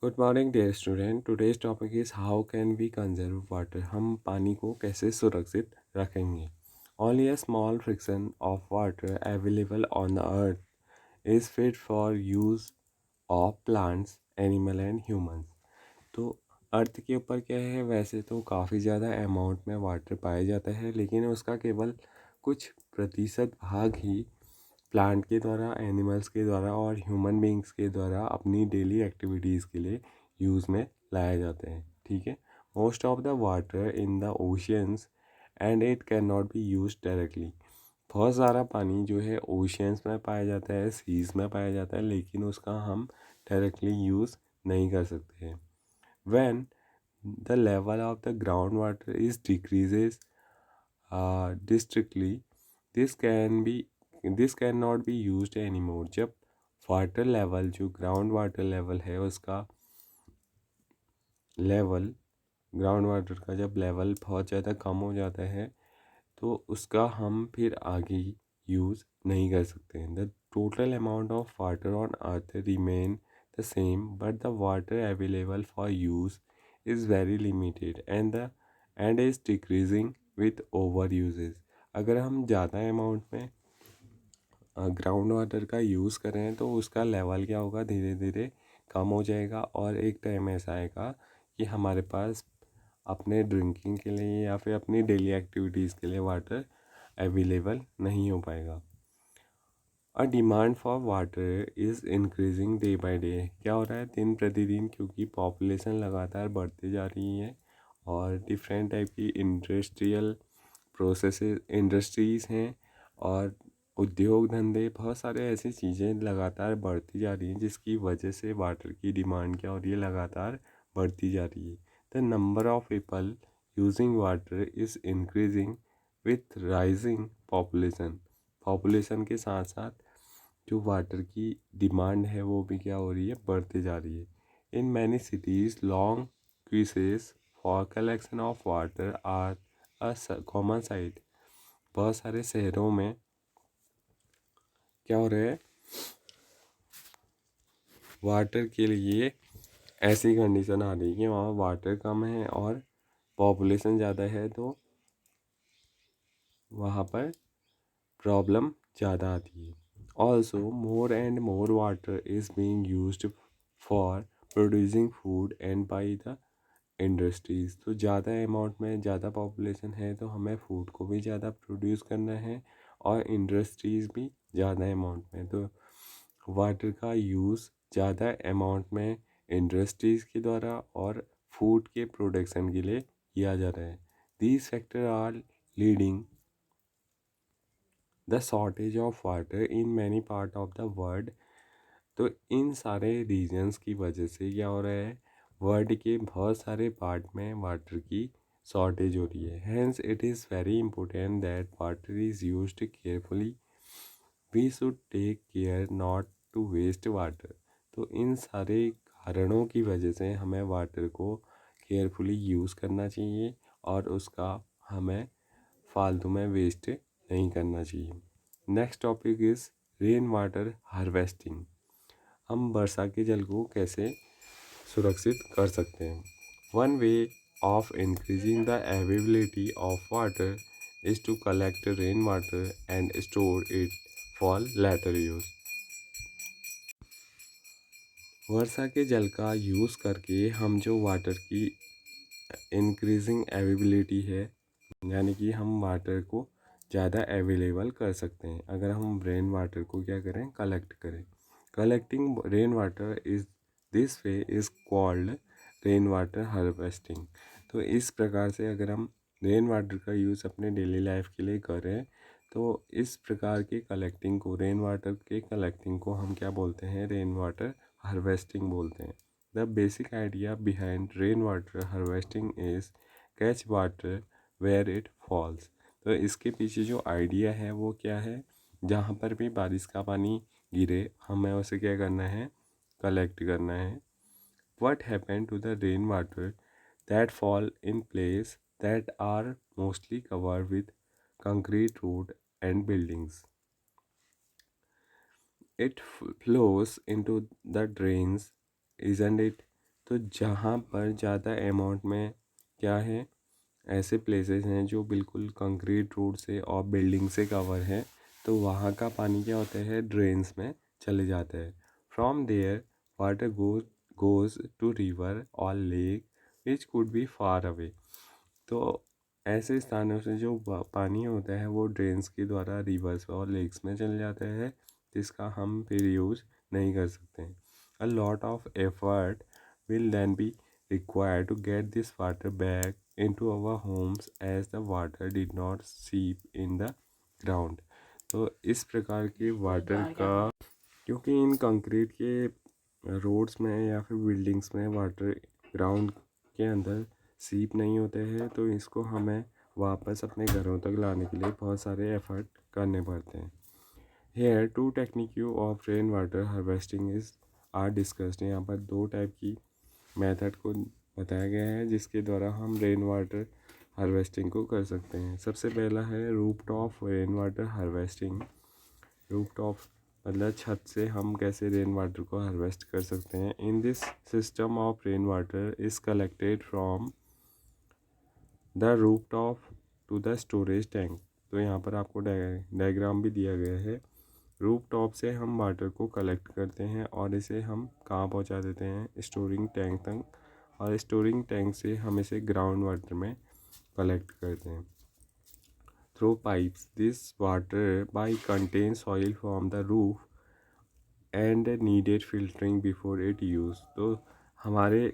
Good morning dear student. Today's topic is how can we conserve water. हम पानी को कैसे सुरक्षित रखेंगे। Only a small fraction of water available on the earth is fit for use of plants animal and humans. तो earth के ऊपर क्या है, वैसे तो काफ़ी ज़्यादा अमाउंट में वाटर पाया जाता है, लेकिन उसका केवल कुछ प्रतिशत भाग ही प्लांट के द्वारा, एनिमल्स के द्वारा और ह्यूमन बींग्स के द्वारा अपनी डेली एक्टिविटीज़ के लिए यूज़ में लाया जाता है। ठीक है। Most of the water in the oceans and it can not be use directly. बहुत सारा पानी जो है ओशियंस में पाया जाता है, सीज में पाया जाता है, लेकिन उसका हम डायरेक्टली यूज़ नहीं कर सकते हैं। When the level of the ground water is decreases distinctly, this can be this can not be use any more. जब वाटर लेवल, जो ग्राउंड वाटर लेवल है, उसका लेवल, ग्राउंड वाटर का जब लेवल बहुत ज़्यादा कम हो जाता है, तो उसका हम फिर आगे यूज़ नहीं कर सकते हैं। The total amount of water on earth remain the same, but the water available for use is very limited and is decreasing with over usage. अगर हम ज़्यादा अमाउंट में ग्राउंड वाटर का यूज़ करें तो उसका लेवल क्या होगा, धीरे धीरे कम हो जाएगा और एक टाइम ऐसा आएगा कि हमारे पास अपने ड्रिंकिंग के लिए या फिर अपनी डेली एक्टिविटीज़ के लिए वाटर अवेलेबल नहीं हो पाएगा। A demand for water is increasing day by day. क्या हो रहा है दिन प्रतिदिन, क्योंकि पॉपुलेशन लगातार बढ़ती जा रही है और डिफरेंट टाइप की इंडस्ट्रीज़ हैं और उद्योग धंधे, बहुत सारे ऐसी चीज़ें लगातार बढ़ती जा रही हैं, जिसकी वजह से वाटर की डिमांड क्या हो रही है, लगातार बढ़ती जा रही है। The number of people using water is increasing with rising population के साथ साथ जो वाटर की डिमांड है वो भी क्या हो रही है, बढ़ती जा रही है। In many cities long queues for collection of water are a common sight. बहुत सारे शहरों में क्या हो रहा है, वाटर के लिए ऐसी कंडीशन आ रही है कि वहाँ वाटर कम है और पॉपुलेशन ज़्यादा है, तो वहाँ पर प्रॉब्लम ज़्यादा आती है। Also more and more water is being used for producing food and by the industries. तो ज़्यादा अमाउंट में, ज़्यादा पॉपुलेशन है तो हमें फूड को भी ज़्यादा प्रोड्यूस करना है और इंडस्ट्रीज़ भी ज़्यादा अमाउंट में, तो वाटर का यूज़ ज़्यादा अमाउंट में इंडस्ट्रीज़ के द्वारा और फूड के प्रोडक्शन के लिए किया जा रहा है। These factor are leading the shortage of water in many part of the world. तो इन सारे रीजन्स की वजह से क्या हो रहा है, वर्ल्ड के बहुत सारे पार्ट में वाटर की शॉर्टेज हो रही है। Hence it is very important that water is used carefully. We should take care not to waste water. तो इन सारे कारणों की वजह से हमें वाटर को केयरफुली यूज़ करना चाहिए और उसका हमें फालतू में वेस्ट नहीं करना चाहिए। Next topic is rain water harvesting. हम वर्षा के जल को कैसे सुरक्षित कर सकते हैं। One way of increasing the availability of water is to collect rain water and store it for later use. वर्षा के जल का यूज़ करके हम जो वाटर की इंक्रीजिंग अवेलेबिलिटी है, यानी कि हम वाटर को ज़्यादा अवेलेबल कर सकते हैं अगर हम रेन वाटर को क्या करें, कलेक्ट करें। Collecting rain water is this way is called rain water harvesting. तो इस प्रकार से अगर हम रेन वाटर का यूज़ अपने डेली लाइफ के लिए करें तो इस प्रकार के कलेक्टिंग को, रेन वाटर के कलेक्टिंग को हम क्या बोलते हैं, रेन वाटर हार्वेस्टिंग बोलते हैं। The basic idea behind rain water harvesting is catch water where it falls. तो इसके पीछे जो आइडिया है वो क्या है, जहाँ पर भी बारिश का पानी गिरे हमें उसे क्या करना है, कलेक्ट करना है। What happened to the rainwater that fall in place that are mostly covered with concrete road and buildings? It flows into the drains, isn't it? तो जहाँ पर ज़्यादा अमाउंट में क्या है, ऐसे प्लेसेस हैं जो बिल्कुल कंक्रीट रोड से और बिल्डिंग से कवर है, तो वहाँ का पानी क्या होता है, ड्रेन्स में चले जाता है। From there water goes to river और lake which could be far away. तो ऐसे स्थानों से जो पानी होता है वो ड्रेन्स के द्वारा रिवर्स और लेक्स में चले जाता है, जिसका हम फिर यूज़ नहीं कर सकते हैं। A lot of effort will then be required to get this water back into our homes as the water did not seep in the ground। तो इस प्रकार के वाटर का, क्योंकि इन कंक्रीट के रोड्स में या फिर बिल्डिंग्स में वाटर ग्राउंड के अंदर सीप नहीं होते हैं, तो इसको हमें वापस अपने घरों तक लाने के लिए बहुत सारे एफर्ट करने पड़ते हैं। Here two technique of rain water harvesting is are discussed. यहाँ पर 2 टाइप की मेथड को बताया गया है जिसके द्वारा हम रेन वाटर हार्वेस्टिंग को कर सकते हैं। सबसे पहला है rooftop rain water harvesting. Rooftop मतलब छत से हम कैसे रेन वाटर को हार्वेस्ट कर सकते हैं। In this system of rain water is collected from the rooftop to the storage tank. तो यहाँ पर आपको डायग्राम भी दिया गया है। रूफटॉप से हम वाटर को कलेक्ट करते हैं और इसे हम कहाँ पहुँचा देते हैं, स्टोरिंग टैंक तक, और स्टोरिंग टैंक से हम इसे ग्राउंड वाटर में कलेक्ट करते हैं through pipes. This water by contain soil from the roof and needed filtering before it use. तो हमारे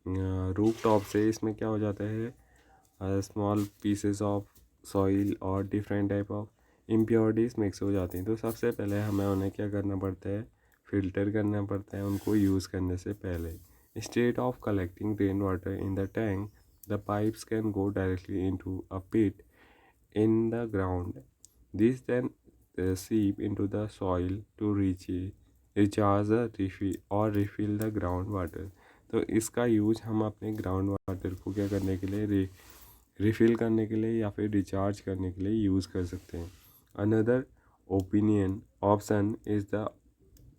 रूफ टॉप से इसमें क्या हो जाता है, स्मॉल पीसेस ऑफ सॉइल और different type of impurities mix हो जाती हैं। तो सबसे पहले हमें उन्हें क्या करना पड़ता है, फ़िल्टर करना पड़ता है उनको यूज़ करने से पहले। Instead of collecting rain water in the tank, the pipes can go directly into a pit in the ground. These then seep into the soil to recharge the refill the ground water। तो इसका use हम अपने ground water को क्या करने के लिए, refill करने के लिए या फिर रिचार्ज करने के लिए यूज़ कर सकते हैं। Another option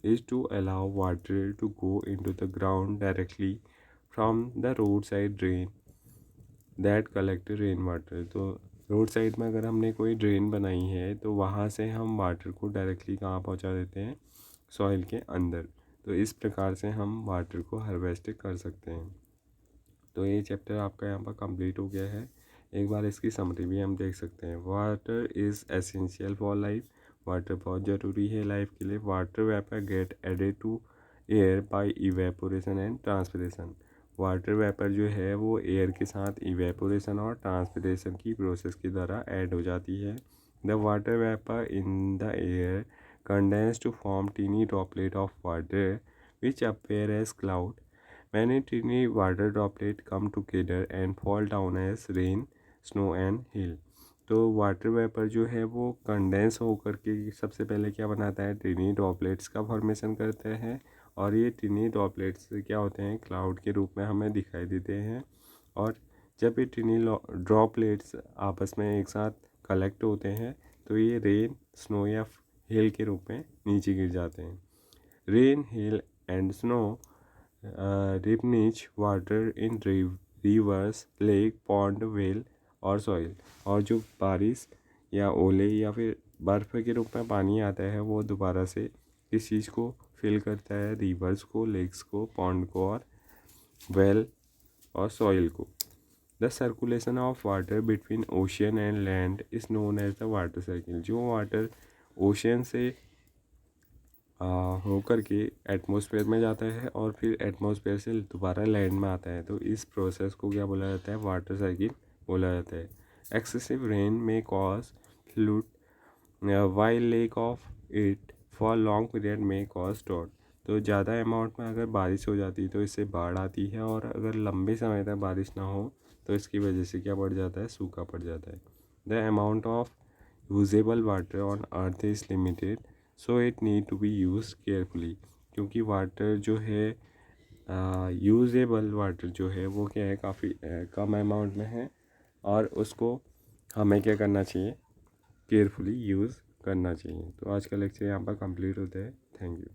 is to allow water to go into the ground directly from the roadside drain that collect rain water. तो रोड साइड में अगर हमने कोई ड्रेन बनाई है तो वहाँ से हम वाटर को डायरेक्टली कहाँ पहुँचा देते हैं, सॉइल के अंदर। तो इस प्रकार से हम वाटर को हार्वेस्ट कर सकते हैं। तो ये चैप्टर आपका यहाँ पर कंप्लीट हो गया है। एक बार इसकी समरी भी हम देख सकते हैं। Water is essential for life. Water बहुत ज़रूरी है लाइफ के लिए। Water vapour get added to air by evaporation and transpiration. Water vapour जो है वो एयर के साथ इवेपोरेशन और ट्रांसपिरेशन की प्रोसेस के द्वारा ऐड हो जाती है। The water vapour in the air condense to form tiny droplet of water which appear as cloud। Many tiny water droplets come together and fall down as rain, snow and hail। तो water vapour जो है वो condense होकर के सबसे पहले क्या बनाता है, टिनी ड्रॉपलेट्स का फॉर्मेशन करते हैं, और ये टिनी ड्रॉपलेट्स क्या होते हैं, क्लाउड के रूप में हमें दिखाई देते हैं। और जब ये टिनी ड्रॉपलेट्स आपस में एक साथ कलेक्ट होते हैं तो ये रेन, स्नो या हेल के रूप में नीचे गिर जाते हैं। Rain, hail and snow replenish water in rivers, lake, pond, well और सॉइल। और जो बारिश या ओले या फिर बर्फ़ के रूप में पानी आता है वो दोबारा से इस चीज़ को फिल करता है, रिवर्स को, लेक्स को, पॉन्ड को और वेल और सॉइल को। The circulation of water between ocean and land is known as the water cycle. जो वाटर ओशियन से होकर के एटमॉस्फेयर में जाता है और फिर एटमॉस्फेयर से दोबारा लैंड में आता है, तो इस प्रोसेस को क्या बोला जाता है, वाटर साइकिल बोला जाता है। एक्सेसिव रेन में cause fluid while lake of it for long period में कॉज ड्रॉट। तो ज़्यादा अमाउंट में अगर बारिश हो जाती है तो इससे बाढ़ आती है, और अगर लंबे समय तक बारिश ना हो तो इसकी वजह से क्या बढ़ जाता है, सूखा पड़ जाता है। The amount of usable water on earth is limited, so it need to be use carefully. क्योंकि वाटर जो है, यूजेबल वाटर जो है वो क्या है, काफ़ी कम अमाउंट में है, और उसको हमें क्या करना चाहिए, केयरफुली यूज़ करना चाहिए। तो आज का लेक्चर यहाँ पर कंप्लीट होता है। Thank you.